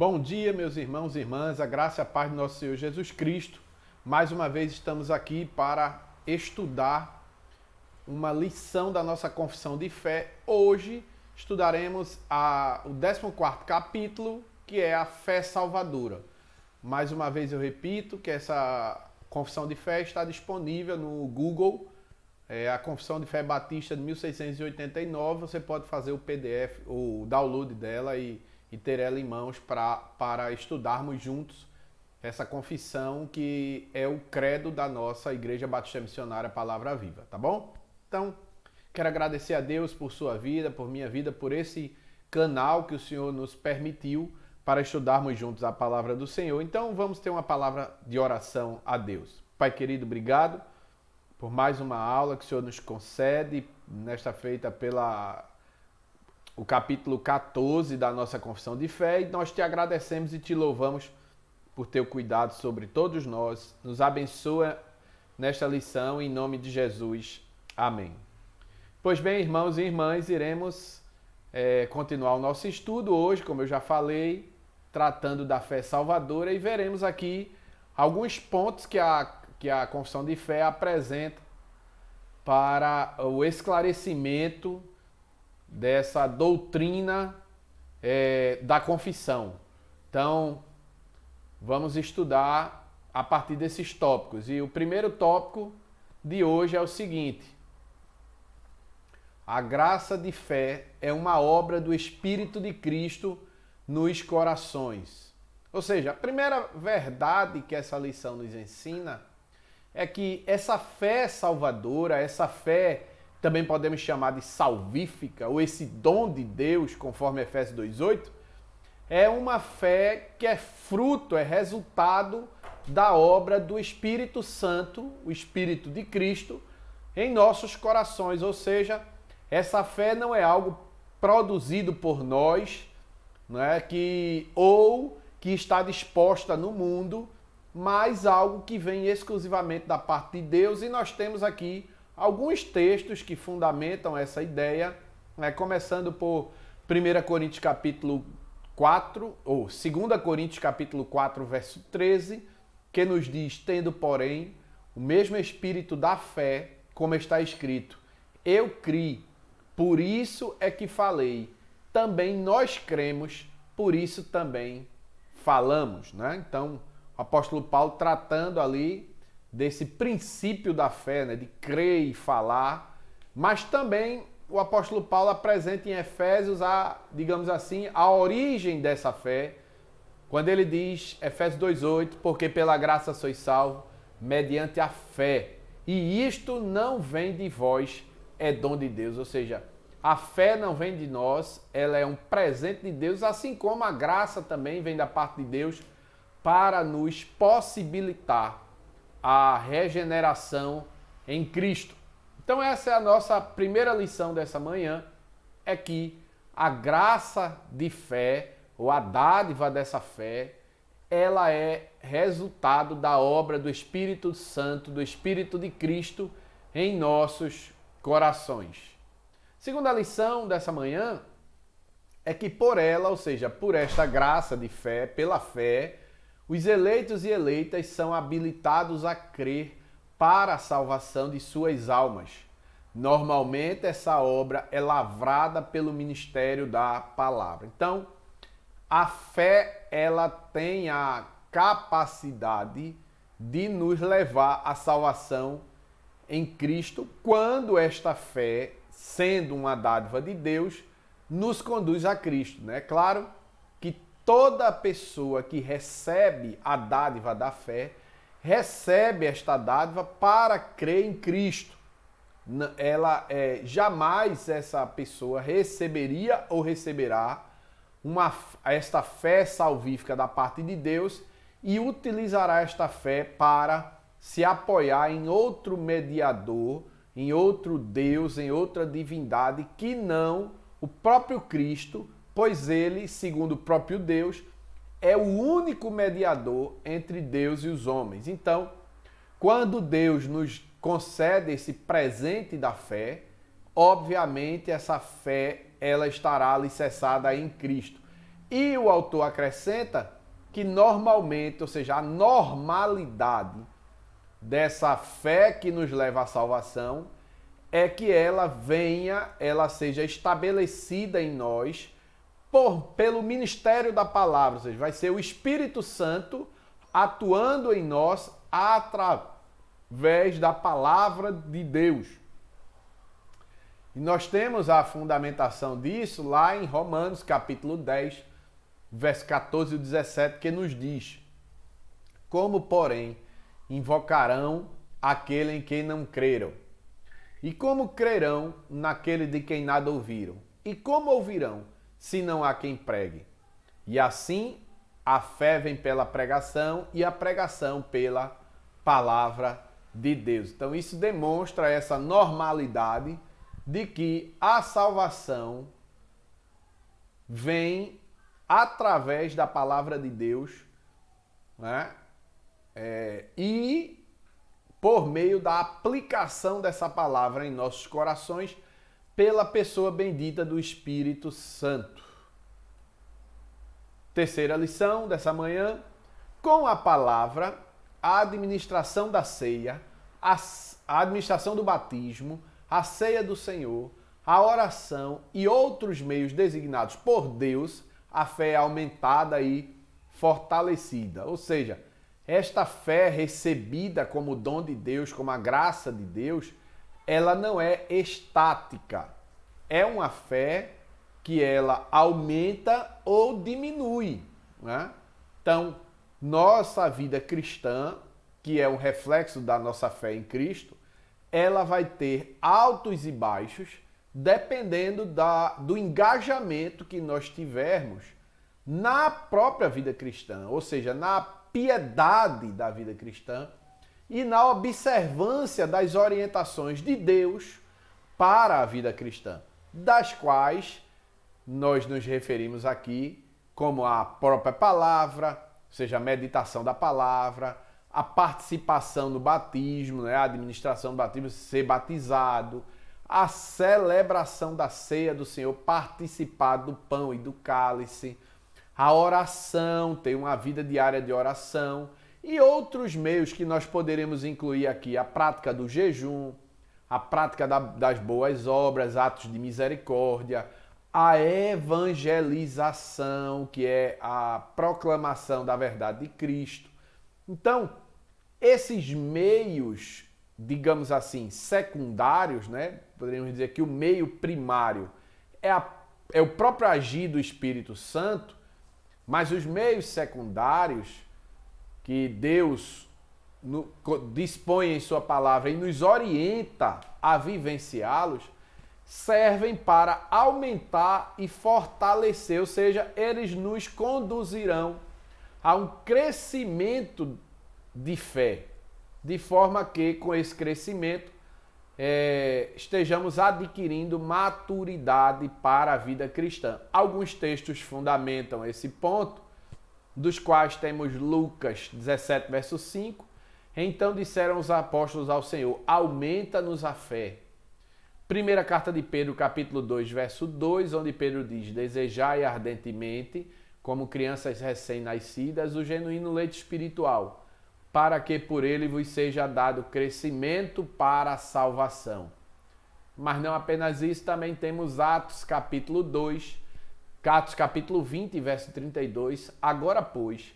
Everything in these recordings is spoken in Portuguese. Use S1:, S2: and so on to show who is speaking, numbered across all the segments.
S1: Bom dia, meus irmãos e irmãs, a graça e a paz do nosso Senhor Jesus Cristo. Mais uma vez estamos aqui para estudar uma lição da nossa confissão de fé. Hoje estudaremos o 14º capítulo, que é a fé salvadora. Mais uma vez eu repito que essa confissão de fé está disponível no Google. A Confissão de Fé Batista de 1689, você pode fazer o PDF, o download dela e ter ela em mãos para estudarmos juntos essa confissão que é o credo da nossa Igreja Batista Missionária Palavra Viva, tá bom? Então, quero agradecer a Deus por sua vida, por minha vida, por esse canal que o Senhor nos permitiu para estudarmos juntos a Palavra do Senhor. Então, vamos ter uma palavra de oração a Deus. Pai querido, obrigado por mais uma aula que o Senhor nos concede, nesta feita o capítulo 14 da nossa confissão de fé, e nós te agradecemos e te louvamos por teu cuidado sobre todos nós. Nos abençoa nesta lição, em nome de Jesus. Amém. Pois bem, irmãos e irmãs, iremos continuar o nosso estudo hoje, como eu já falei, tratando da fé salvadora, e veremos aqui alguns pontos que a confissão de fé apresenta para o esclarecimento dessa doutrina da confissão. Então, vamos estudar a partir desses tópicos. E o primeiro tópico de hoje é o seguinte: a graça de fé é uma obra do Espírito de Cristo nos corações. Ou seja, a primeira verdade que essa lição nos ensina é que essa fé salvadora, essa fé também podemos chamar de salvífica, ou esse dom de Deus, conforme Efésios 2:8, é uma fé que é fruto, é resultado da obra do Espírito Santo, o Espírito de Cristo, em nossos corações. Ou seja, essa fé não é algo produzido por nós, não é? que está disposta no mundo, mas algo que vem exclusivamente da parte de Deus. E nós temos aqui alguns textos que fundamentam essa ideia, começando por 1 Coríntios capítulo 4, ou 2 Coríntios capítulo 4, verso 13, que nos diz: tendo, porém, o mesmo espírito da fé, como está escrito, eu criei, por isso é que falei, também nós cremos, por isso também falamos, né? Então, o apóstolo Paulo tratando ali desse princípio da fé, de crer e falar, mas também o apóstolo Paulo apresenta em Efésios digamos assim, a origem dessa fé, quando ele diz, Efésios 2:8, porque pela graça sois salvos, mediante a fé, e isto não vem de vós, é dom de Deus. Ou seja, a fé não vem de nós, ela é um presente de Deus, assim como a graça também vem da parte de Deus para nos possibilitar a regeneração em Cristo. Então essa é a nossa primeira lição dessa manhã, é que a graça de fé, ou a dádiva dessa fé, ela é resultado da obra do Espírito Santo, do Espírito de Cristo em nossos corações. Segunda lição dessa manhã é que por ela, ou seja, por esta graça de fé, pela fé, os eleitos e eleitas são habilitados a crer para a salvação de suas almas. Normalmente essa obra é lavrada pelo ministério da palavra. Então, a fé, ela tem a capacidade de nos levar à salvação em Cristo, quando esta fé, sendo uma dádiva de Deus, nos conduz a Cristo, né? Claro que toda pessoa que recebe a dádiva da fé, recebe esta dádiva para crer em Cristo. Jamais essa pessoa receberia ou receberá esta fé salvífica da parte de Deus e utilizará esta fé para se apoiar em outro mediador, em outro Deus, em outra divindade que não o próprio Cristo, pois ele, segundo o próprio Deus, é o único mediador entre Deus e os homens. Então, quando Deus nos concede esse presente da fé, obviamente essa fé ela estará alicerçada em Cristo. E o autor acrescenta que normalmente, ou seja, a normalidade dessa fé que nos leva à salvação é que ela seja estabelecida em nós pelo ministério da palavra, ou seja, vai ser o Espírito Santo atuando em nós através da palavra de Deus. E nós temos a fundamentação disso lá em Romanos, capítulo 10, verso 14 e 17, que nos diz: como, porém, invocarão aquele em quem não creram? E como crerão naquele de quem nada ouviram? E como ouvirão, se não há quem pregue? E assim, a fé vem pela pregação e a pregação pela palavra de Deus. Então, isso demonstra essa normalidade de que a salvação vem através da palavra de Deus, né? E por meio da aplicação dessa palavra em nossos corações pela pessoa bendita do Espírito Santo. Terceira lição dessa manhã: com a palavra, a administração da ceia, a administração do batismo, a ceia do Senhor, a oração e outros meios designados por Deus, a fé é aumentada e fortalecida. Ou seja, esta fé recebida como dom de Deus, como a graça de Deus, ela não é estática. É uma fé que ela aumenta ou diminui, né? Então, nossa vida cristã, que é um reflexo da nossa fé em Cristo, ela vai ter altos e baixos, dependendo do engajamento que nós tivermos na própria vida cristã, ou seja, na piedade da vida cristã e na observância das orientações de Deus para a vida cristã, das quais nós nos referimos aqui como a própria palavra, ou seja, a meditação da palavra, a participação no batismo, né? A administração do batismo, ser batizado, a celebração da ceia do Senhor, participar do pão e do cálice, a oração, ter uma vida diária de oração e outros meios que nós poderemos incluir aqui, a prática do jejum, a prática das boas obras, atos de misericórdia, a evangelização, que é a proclamação da verdade de Cristo. Então, esses meios, digamos assim, secundários, né? Poderíamos dizer que o meio primário é o próprio agir do Espírito Santo, mas os meios secundários que Deus dispõe em sua palavra e nos orienta a vivenciá-los, servem para aumentar e fortalecer, ou seja, eles nos conduzirão a um crescimento de fé, de forma que com esse crescimento estejamos adquirindo maturidade para a vida cristã. Alguns textos fundamentam esse ponto, dos quais temos Lucas 17, verso 5. Então disseram os apóstolos ao Senhor: aumenta-nos a fé. Primeira carta de Pedro, capítulo 2, verso 2, onde Pedro diz: desejai ardentemente, como crianças recém-nascidas, o genuíno leite espiritual, para que por ele vos seja dado crescimento para a salvação. Mas não apenas isso, também temos Atos capítulo 2, Atos capítulo 20, verso 32. Agora, pois,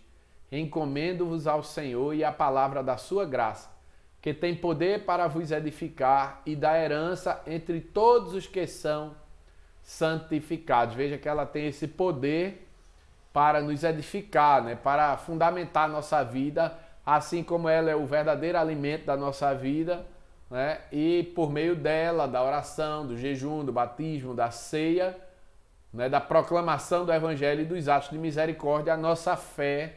S1: encomendo-vos ao Senhor e à palavra da sua graça, que tem poder para vos edificar e dar herança entre todos os que são santificados. Veja que ela tem esse poder para nos edificar, né? Para fundamentar a nossa vida, assim como ela é o verdadeiro alimento da nossa vida, né? E por meio dela, da oração, do jejum, do batismo, da ceia, né? Da proclamação do evangelho e dos atos de misericórdia, a nossa fé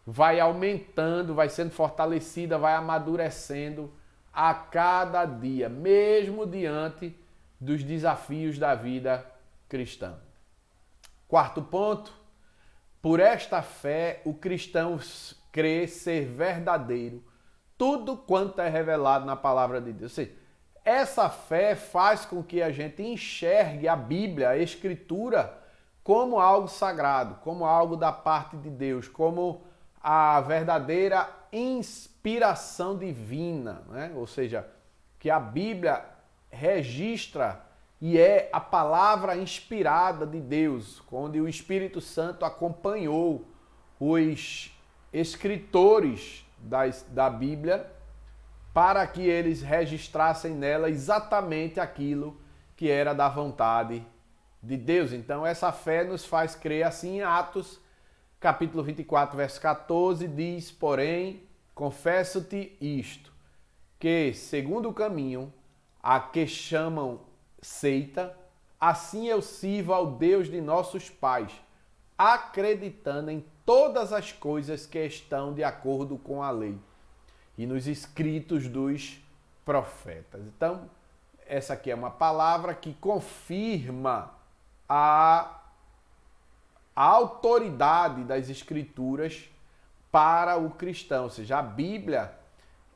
S1: vai aumentando, vai sendo fortalecida, vai amadurecendo a cada dia, mesmo diante dos desafios da vida cristã. Quarto ponto: por esta fé o cristão crê ser verdadeiro tudo quanto é revelado na palavra de Deus. Ou seja, essa fé faz com que a gente enxergue a Bíblia, a Escritura, como algo sagrado, como algo da parte de Deus, como a verdadeira inspiração divina, né? Ou seja, que a Bíblia registra e é a palavra inspirada de Deus, onde o Espírito Santo acompanhou os escritores da Bíblia para que eles registrassem nela exatamente aquilo que era da vontade de Deus. Então essa fé nos faz crer assim em Atos, capítulo 24, verso 14, diz, porém, confesso-te isto, que segundo o caminho, a que chamam seita, assim eu sirvo ao Deus de nossos pais, acreditando em todas as coisas que estão de acordo com a lei e nos escritos dos profetas. Então, essa aqui é uma palavra que confirma a autoridade das escrituras para o cristão, ou seja, a Bíblia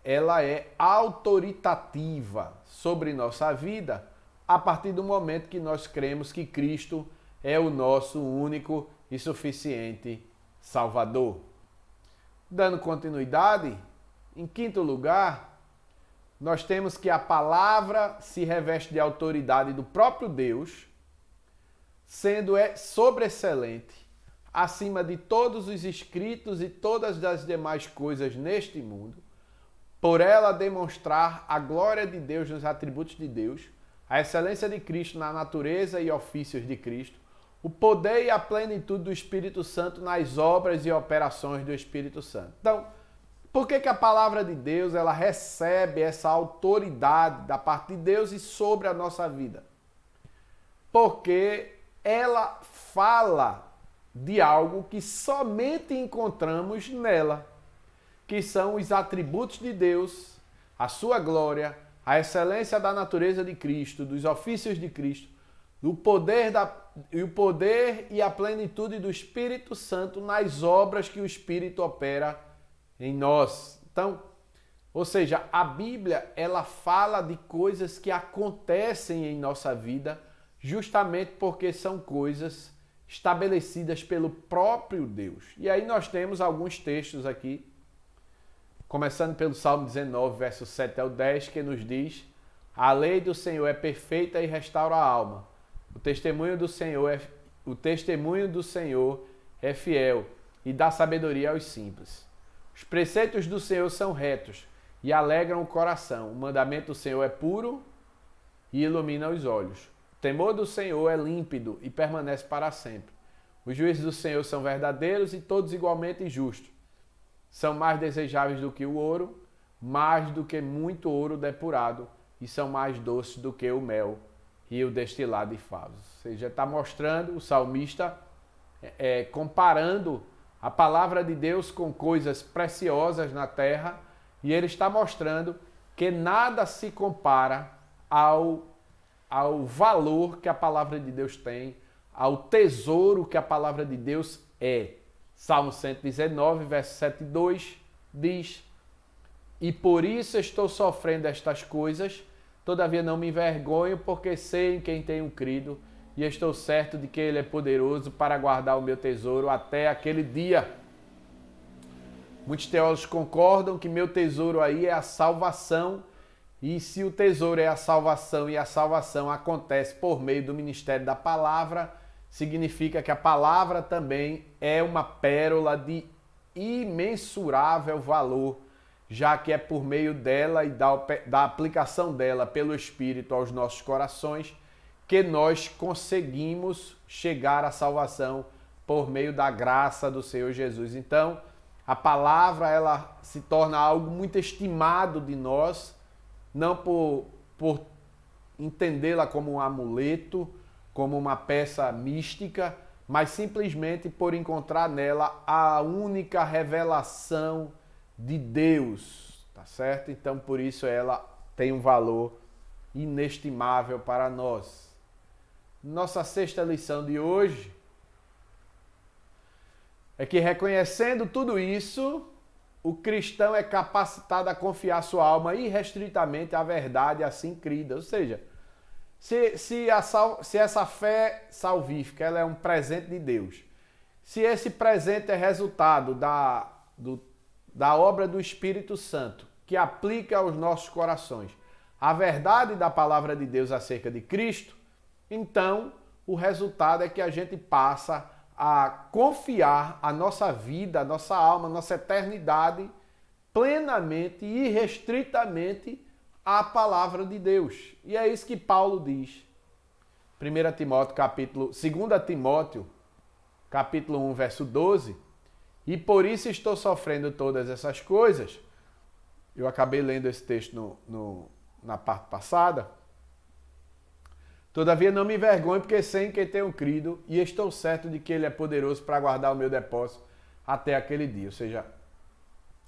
S1: ela é autoritativa sobre nossa vida a partir do momento que nós cremos que Cristo é o nosso único e suficiente Salvador. Dando continuidade, em quinto lugar, nós temos que a palavra se reveste de autoridade do próprio Deus, sendo sobreexcelente acima de todos os escritos e todas as demais coisas neste mundo, por ela demonstrar a glória de Deus nos atributos de Deus, a excelência de Cristo na natureza e ofícios de Cristo, o poder e a plenitude do Espírito Santo nas obras e operações do Espírito Santo. Então, por que a palavra de Deus ela recebe essa autoridade da parte de Deus e sobre a nossa vida? Porque ela fala de algo que somente encontramos nela, que são os atributos de Deus, a sua glória, a excelência da natureza de Cristo, dos ofícios de Cristo, o poder e a plenitude do Espírito Santo nas obras que o Espírito opera em nós. Então, ou seja, a Bíblia ela fala de coisas que acontecem em nossa vida justamente porque são coisas estabelecidas pelo próprio Deus. E aí nós temos alguns textos aqui, começando pelo Salmo 19, versos 7 ao 10, que nos diz: a lei do Senhor é perfeita e restaura a alma. O testemunho do Senhor é fiel e dá sabedoria aos simples. Os preceitos do Senhor são retos e alegram o coração. O mandamento do Senhor é puro e ilumina os olhos. O temor do Senhor é límpido e permanece para sempre. Os juízos do Senhor são verdadeiros e todos igualmente justos. São mais desejáveis do que o ouro, mais do que muito ouro depurado, e são mais doces do que o mel e o destilado de favos. Ou seja, está mostrando o salmista comparando a palavra de Deus com coisas preciosas na terra, e ele está mostrando que nada se compara ao valor que a palavra de Deus tem, ao tesouro que a palavra de Deus é. Salmo 119, verso 7 e 2 diz: e por isso estou sofrendo estas coisas, todavia não me envergonho, porque sei em quem tenho crido, e estou certo de que Ele é poderoso para guardar o meu tesouro até aquele dia. Muitos teólogos concordam que meu tesouro aí é a salvação, e se o tesouro é a salvação e a salvação acontece por meio do ministério da palavra, significa que a palavra também é uma pérola de imensurável valor, já que é por meio dela e da aplicação dela pelo Espírito aos nossos corações que nós conseguimos chegar à salvação por meio da graça do Senhor Jesus. Então, a palavra ela se torna algo muito estimado de nós, não por entendê-la como um amuleto, como uma peça mística, mas simplesmente por encontrar nela a única revelação de Deus, tá certo? Então, por isso ela tem um valor inestimável para nós. Nossa sexta lição de hoje é que, reconhecendo tudo isso, o cristão é capacitado a confiar sua alma irrestritamente à verdade assim crida. Ou seja, Se essa fé salvífica ela é um presente de Deus, se esse presente é resultado da obra do Espírito Santo, que aplica aos nossos corações a verdade da palavra de Deus acerca de Cristo, então o resultado é que a gente passa a confiar a nossa vida, a nossa alma, a nossa eternidade plenamente e irrestritamente à palavra de Deus. E é isso que Paulo diz. 2 Timóteo, capítulo 1, verso 12. E por isso estou sofrendo todas essas coisas. Eu acabei lendo esse texto na parte passada. Todavia não me envergonho, porque sei em quem tenho crido e estou certo de que Ele é poderoso para guardar o meu depósito até aquele dia. Ou seja,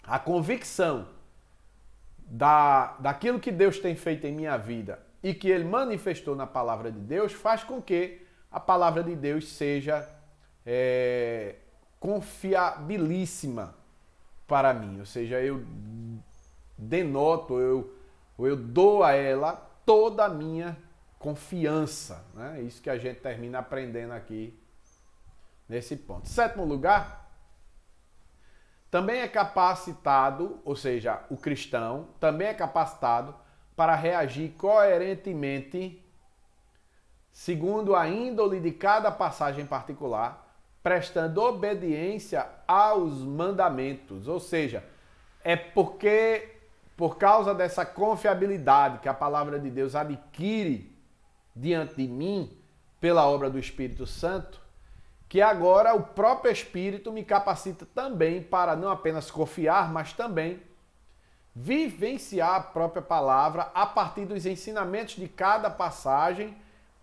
S1: a convicção daquilo que Deus tem feito em minha vida e que Ele manifestou na palavra de Deus faz com que a palavra de Deus seja confiabilíssima para mim. Ou seja, eu denoto, eu dou a ela toda a minha confiança. Né? É isso que a gente termina aprendendo aqui nesse ponto. Sétimo lugar, também é capacitado, ou seja, o cristão também é capacitado para reagir coerentemente, segundo a índole de cada passagem particular, prestando obediência aos mandamentos. Ou seja, é porque, por causa dessa confiabilidade que a palavra de Deus adquire diante de mim, pela obra do Espírito Santo, que agora o próprio Espírito me capacita também para não apenas confiar, mas também vivenciar a própria palavra a partir dos ensinamentos de cada passagem,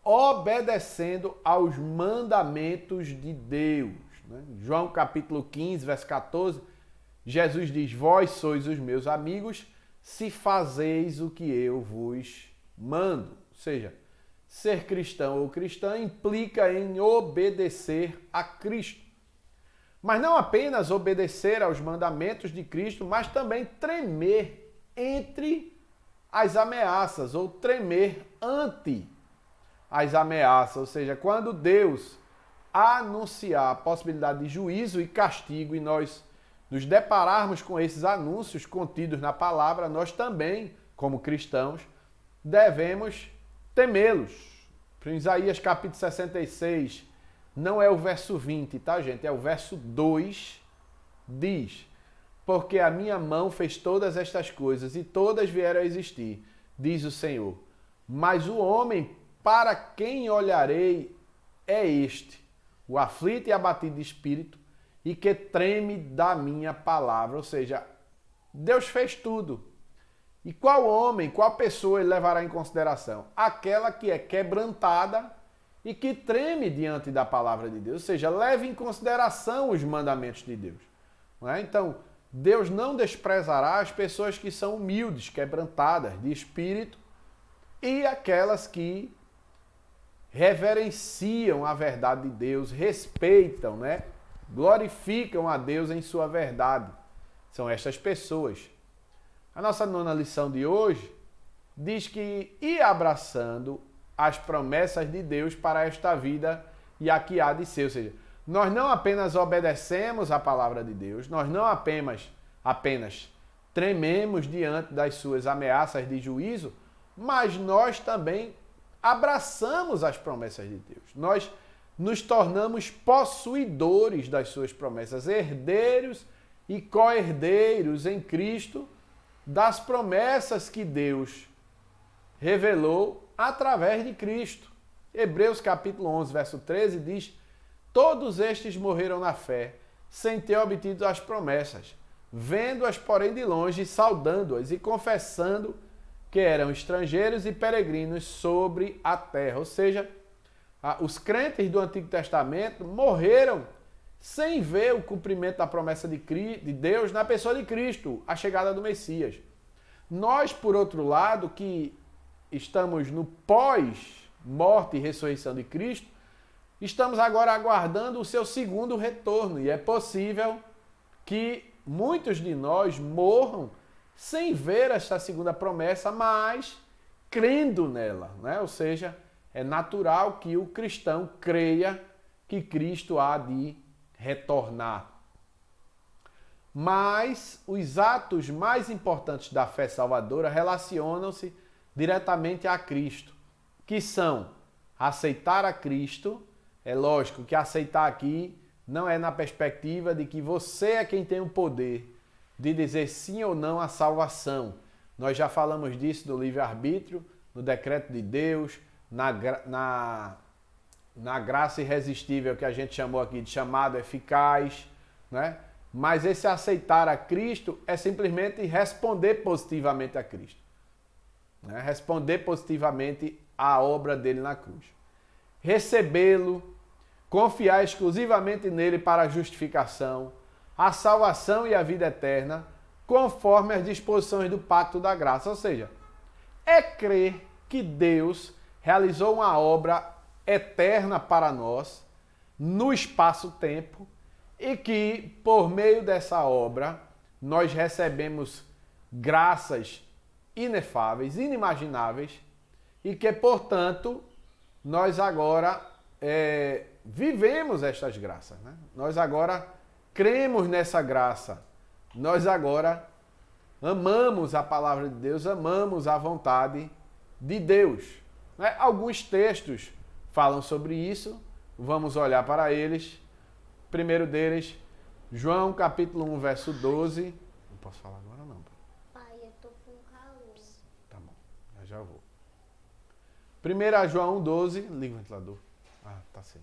S1: obedecendo aos mandamentos de Deus. Né? João capítulo 15, verso 14, Jesus diz: vós sois os meus amigos, se fazeis o que eu vos mando. Ou seja, ser cristão ou cristã implica em obedecer a Cristo. Mas não apenas obedecer aos mandamentos de Cristo, mas também tremer entre as ameaças, ou tremer ante as ameaças. Ou seja, quando Deus anunciar a possibilidade de juízo e castigo e nós nos depararmos com esses anúncios contidos na palavra, nós também, como cristãos, devemos temê-los. Em Isaías capítulo 66, não é o verso 20, tá, gente? É o verso 2, diz: porque a minha mão fez todas estas coisas e todas vieram a existir, diz o Senhor. Mas o homem para quem olharei é este, o aflito e abatido de espírito, e que treme da minha palavra. Ou seja, Deus fez tudo. E qual homem, qual pessoa ele levará em consideração? Aquela que é quebrantada e que treme diante da palavra de Deus. Ou seja, leve em consideração os mandamentos de Deus. Não é? Então, Deus não desprezará as pessoas que são humildes, quebrantadas de espírito, e aquelas que reverenciam a verdade de Deus, respeitam, né? Glorificam a Deus em sua verdade. São estas pessoas. A nossa nona lição de hoje diz que ir abraçando as promessas de Deus para esta vida e a que há de ser. Ou seja, nós não apenas obedecemos a palavra de Deus, nós não apenas trememos diante das suas ameaças de juízo, mas nós também abraçamos as promessas de Deus. Nós nos tornamos possuidores das suas promessas, herdeiros e co-herdeiros em Cristo das promessas que Deus revelou através de Cristo. Hebreus capítulo 11, verso 13 diz: todos estes morreram na fé, sem ter obtido as promessas, vendo-as, porém, de longe, saudando-as e confessando que eram estrangeiros e peregrinos sobre a terra. Ou seja, os crentes do Antigo Testamento morreram sem ver o cumprimento da promessa de Deus na pessoa de Cristo, a chegada do Messias. Nós, por outro lado, que estamos no pós-morte e ressurreição de Cristo, estamos agora aguardando o seu segundo retorno. E é possível que muitos de nós morram sem ver esta segunda promessa, mas crendo nela, né? Ou seja, é natural que o cristão creia que Cristo há de retornar. Mas os atos mais importantes da fé salvadora relacionam-se diretamente a Cristo, que são aceitar a Cristo. É lógico que aceitar aqui não é na perspectiva de que você é quem tem o poder de dizer sim ou não à salvação. Nós já falamos disso no livre-arbítrio, no decreto de Deus, na graça irresistível que a gente chamou aqui de chamado eficaz, né? Mas esse aceitar a Cristo é simplesmente responder positivamente a Cristo, né? Responder positivamente à obra dele na cruz. Recebê-lo, confiar exclusivamente nele para a justificação, a salvação e a vida eterna, conforme as disposições do pacto da graça. Ou seja, é crer que Deus realizou uma obra eterna para nós, no espaço-tempo, e que, por meio dessa obra, nós recebemos graças inefáveis, inimagináveis, e que, portanto, nós agora vivemos estas graças, né? Nós agora cremos nessa graça, nós agora amamos a palavra de Deus, amamos a vontade de Deus, né? Alguns textos falam sobre isso, vamos olhar para eles. O primeiro deles, João capítulo 1, verso 12. Não posso falar agora não.
S2: Pai, eu tô com calor.
S1: Tá bom, já vou. 1 João 12, liga o ventilador. Ah, tá sim.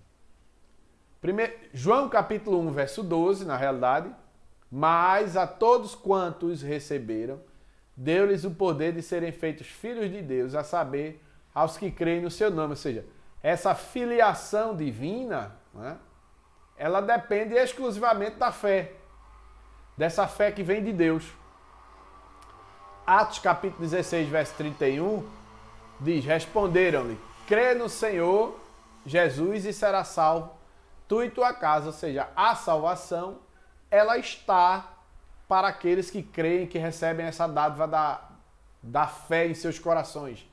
S1: João capítulo 1, verso 12, na realidade. Mas a todos quantos receberam, deu-lhes o poder de serem feitos filhos de Deus, a saber, aos que creem no seu nome. Ou seja, essa filiação divina, né, ela depende exclusivamente da fé, dessa fé que vem de Deus. Atos capítulo 16, verso 31, diz, responderam-lhe, crê no Senhor Jesus e será salvo, tu e tua casa. Ou seja, a salvação, ela está para aqueles que creem, que recebem essa dádiva da fé em seus corações.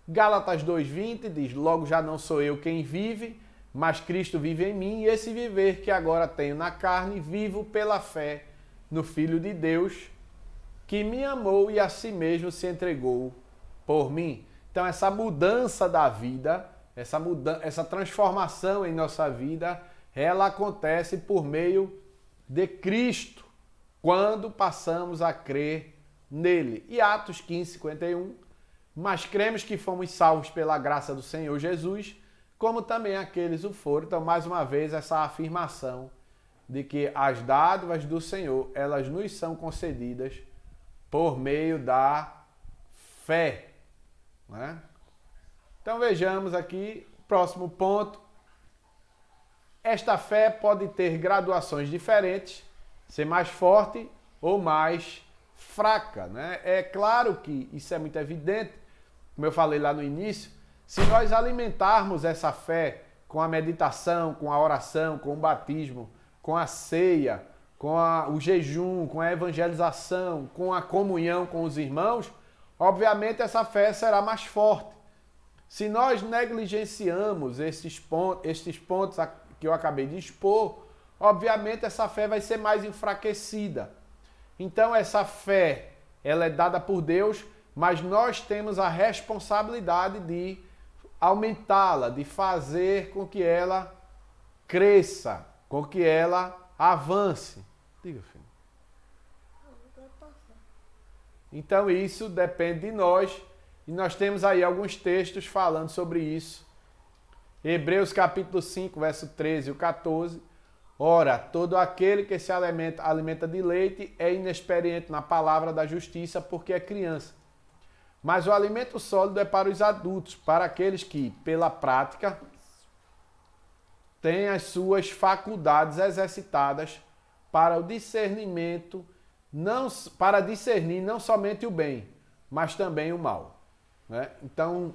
S1: Gálatas 2,20 diz, logo já não sou eu quem vive, mas Cristo vive em mim, e esse viver que agora tenho na carne, vivo pela fé no Filho de Deus, que me amou e a si mesmo se entregou por mim. Então essa mudança da vida, essa transformação em nossa vida, ela acontece por meio de Cristo, quando passamos a crer nele. E Atos 15, 51, mas cremos que fomos salvos pela graça do Senhor Jesus, como também aqueles o foram. Então, mais uma vez, essa afirmação de que as dádivas do Senhor, elas nos são concedidas por meio da fé, né? Então, vejamos aqui, próximo ponto. Esta fé pode ter graduações diferentes, ser mais forte ou mais fraca, né? É claro que isso é muito evidente, como eu falei lá no início. Se nós alimentarmos essa fé com a meditação, com a oração, com o batismo, com a ceia, com o jejum, com a evangelização, com a comunhão com os irmãos, obviamente essa fé será mais forte. Se nós negligenciamos estes pontos que eu acabei de expor, obviamente essa fé vai ser mais enfraquecida. Então essa fé, ela é dada por Deus, mas nós temos a responsabilidade de aumentá-la, de fazer com que ela cresça, com que ela avance. Diga, filho. Então isso depende de nós, e nós temos aí alguns textos falando sobre isso. Hebreus capítulo 5, verso 13 e 14. Ora, todo aquele que se alimenta de leite é inexperiente na palavra da justiça, porque é criança. Mas o alimento sólido é para os adultos, para aqueles que, pela prática, têm as suas faculdades exercitadas para o discernimento, para discernir não somente o bem, mas também o mal, né? Então,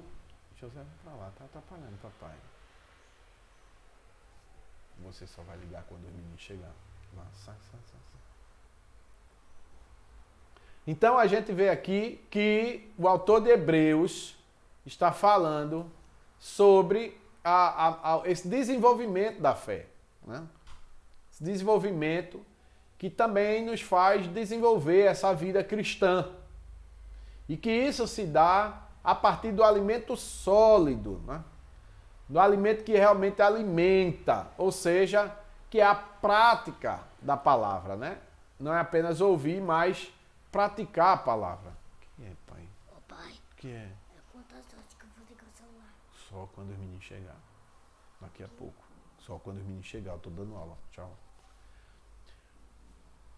S1: José, vai pra lá, tá atrapalhando, papai. Você só vai ligar quando o menino chegar. Sai. Então a gente vê aqui que o autor de Hebreus, está falando sobre esse desenvolvimento da fé, né? Esse desenvolvimento que também nos faz desenvolver essa vida cristã. E que isso se dá a partir do alimento sólido, né? Do alimento que realmente alimenta, ou seja, que é a prática da palavra, né? Não é apenas ouvir, mas praticar a palavra. O que é, pai?
S2: Ô pai,
S1: O que é?
S2: é quantas horas que eu vou ligar o celular?
S1: Só quando os meninos chegar. Daqui a pouco. Só quando os meninos chegar. Eu tô dando aula. Tchau.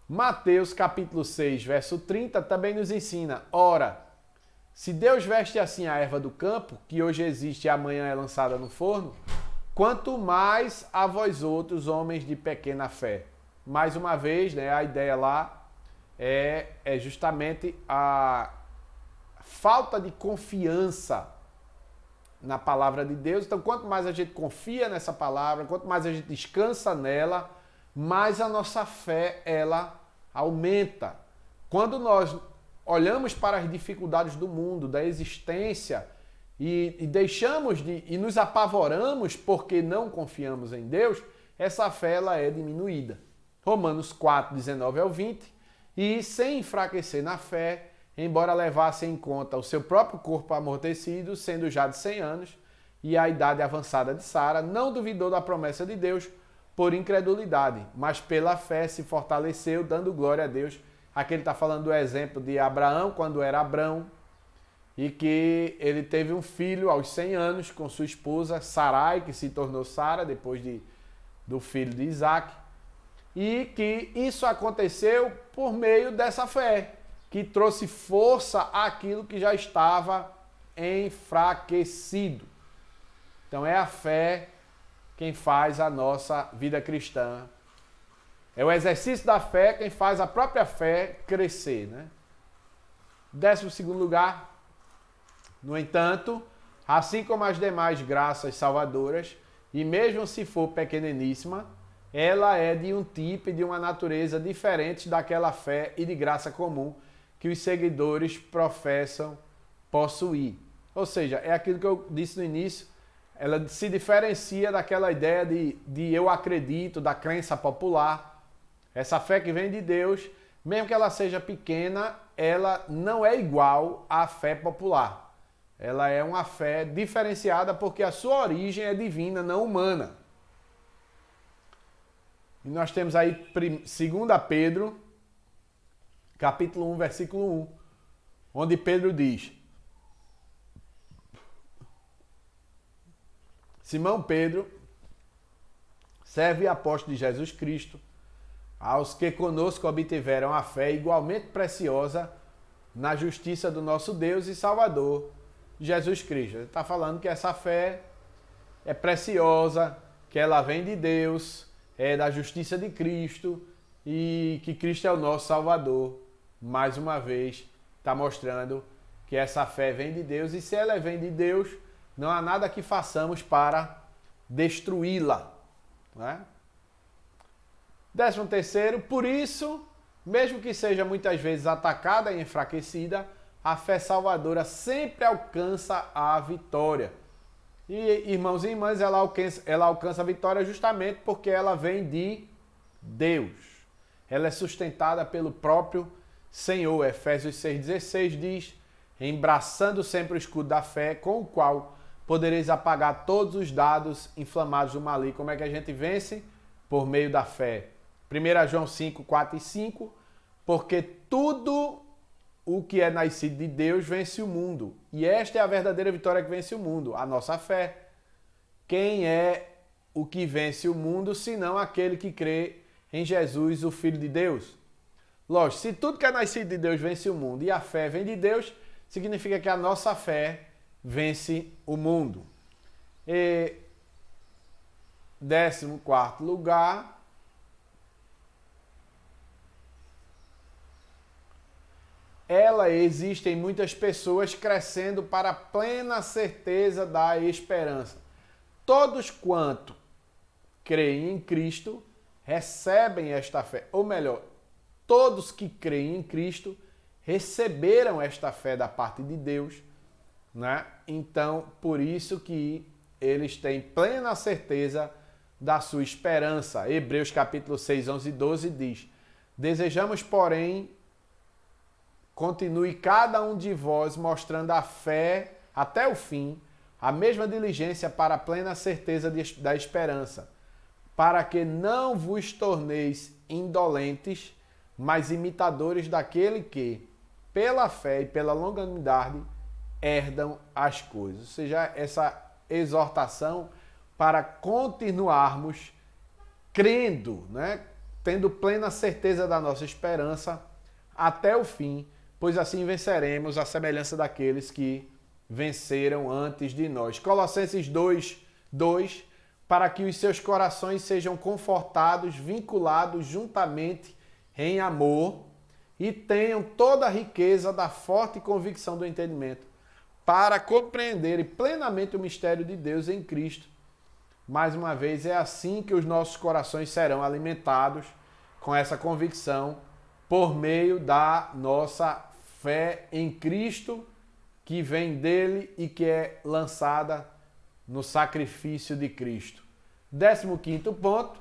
S1: Mateus capítulo 6, verso 30 também nos ensina: ora, se Deus veste assim a erva do campo, que hoje existe e amanhã é lançada no forno, quanto mais a vós outros, homens de pequena fé. Mais uma vez, né, a ideia lá é justamente a falta de confiança na palavra de Deus. Então, quanto mais a gente confia nessa palavra, quanto mais a gente descansa nela, mais a nossa fé ela aumenta. Quando nós olhamos para as dificuldades do mundo, da existência, e deixamos e nos apavoramos porque não confiamos em Deus, essa fé ela é diminuída. Romanos 4, 19 ao 20, e sem enfraquecer na fé, embora levasse em conta o seu próprio corpo amortecido, sendo já de 100 anos, e a idade avançada de Sara, não duvidou da promessa de Deus por incredulidade, mas pela fé se fortaleceu, dando glória a Deus. Aqui ele está falando do exemplo de Abraão, quando era Abrão, e que ele teve um filho aos 100 anos com sua esposa Sarai, que se tornou Sara depois do filho de Isaac, e que isso aconteceu por meio dessa fé, que trouxe força àquilo que já estava enfraquecido. Então é a fé quem faz a nossa vida cristã. É o exercício da fé quem faz a própria fé crescer, né? 12º lugar, no entanto, assim como as demais graças salvadoras, e mesmo se for pequeniníssima, ela é de um tipo e de uma natureza diferentes daquela fé e de graça comum que os seguidores professam possuir. Ou seja, é aquilo que eu disse no início, ela se diferencia daquela ideia de eu acredito, da crença popular. Essa fé que vem de Deus, mesmo que ela seja pequena, ela não é igual à fé popular. Ela é uma fé diferenciada porque a sua origem é divina, não humana. E nós temos aí 2 Pedro, capítulo 1, versículo 1, onde Pedro diz: Simão Pedro, servo e apóstolo de Jesus Cristo, aos que conosco obtiveram a fé igualmente preciosa na justiça do nosso Deus e Salvador, Jesus Cristo. Ele está falando que essa fé é preciosa, que ela vem de Deus, é da justiça de Cristo e que Cristo é o nosso Salvador. Mais uma vez, está mostrando que essa fé vem de Deus e se ela vem de Deus, não há nada que façamos para destruí-la, né? 13º, por isso, mesmo que seja muitas vezes atacada e enfraquecida, a fé salvadora sempre alcança a vitória. E, irmãos e irmãs, ela alcança a vitória justamente porque ela vem de Deus. Ela é sustentada pelo próprio Senhor. Efésios 6,16 diz: embraçando sempre o escudo da fé, com o qual podereis apagar todos os dados inflamados do maligno. Como é que a gente vence? Por meio da fé. 1 João 5, 4 e 5, porque tudo o que é nascido de Deus vence o mundo. E esta é a verdadeira vitória que vence o mundo, a nossa fé. Quem é o que vence o mundo, senão aquele que crê em Jesus, o Filho de Deus? Lógico, se tudo que é nascido de Deus vence o mundo e a fé vem de Deus, significa que a nossa fé vence o mundo. E 14º lugar, ela existe em muitas pessoas crescendo para a plena certeza da esperança. Todos quanto creem em Cristo recebem esta fé, ou melhor, todos que creem em Cristo receberam esta fé da parte de Deus né? Então, por isso que eles têm plena certeza da sua esperança. Hebreus capítulo 6, 11 e 12 diz: desejamos, porém, continue cada um de vós mostrando a fé até o fim, a mesma diligência para a plena certeza da esperança, para que não vos torneis indolentes, mas imitadores daquele que, pela fé e pela longanimidade, herdam as coisas. Ou seja, essa exortação para continuarmos crendo, né? Tendo plena certeza da nossa esperança até o fim, pois assim venceremos a semelhança daqueles que venceram antes de nós. Colossenses 2, para que os seus corações sejam confortados, vinculados juntamente em amor e tenham toda a riqueza da forte convicção do entendimento, para compreenderem plenamente o mistério de Deus em Cristo. Mais uma vez, é assim que os nossos corações serão alimentados com essa convicção por meio da nossa fé em Cristo, que vem dele e que é lançada no sacrifício de Cristo. 15º ponto,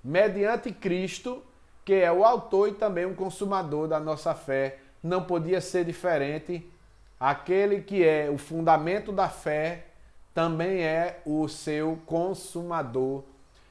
S1: mediante Cristo, que é o autor e também um consumador da nossa fé, não podia ser diferente. Aquele que é o fundamento da fé também é o seu consumador.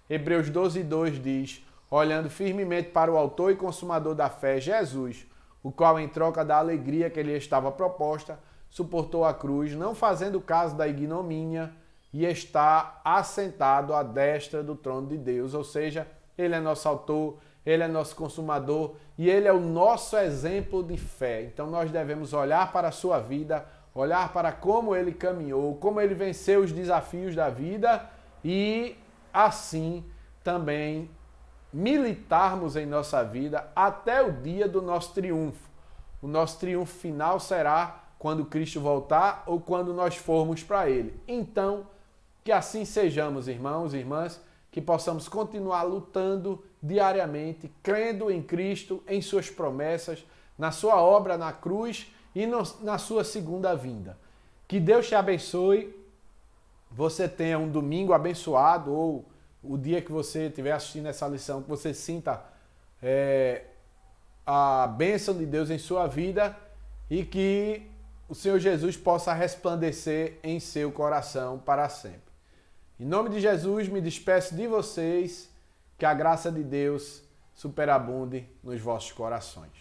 S1: Hebreus 12:2 diz: olhando firmemente para o autor e consumador da fé, Jesus, o qual, em troca da alegria que lhe estava proposta, suportou a cruz, não fazendo caso da ignomínia, e está assentado à destra do trono de Deus. Ou seja, ele é nosso autor, ele é nosso consumador e ele é o nosso exemplo de fé. Então nós devemos olhar para a sua vida, olhar para como ele caminhou, como ele venceu os desafios da vida e assim também militarmos em nossa vida até o dia do nosso triunfo. O nosso triunfo final será quando Cristo voltar ou quando nós formos para ele. Então, que assim sejamos, irmãos e irmãs, que possamos continuar lutando diariamente, crendo em Cristo, em suas promessas, na sua obra na cruz e na sua segunda vinda. Que Deus te abençoe, você tenha um domingo abençoado ou o dia que você estiver assistindo essa lição, que você sinta a bênção de Deus em sua vida e que o Senhor Jesus possa resplandecer em seu coração para sempre. Em nome de Jesus, me despeço de vocês, que a graça de Deus superabunde nos vossos corações.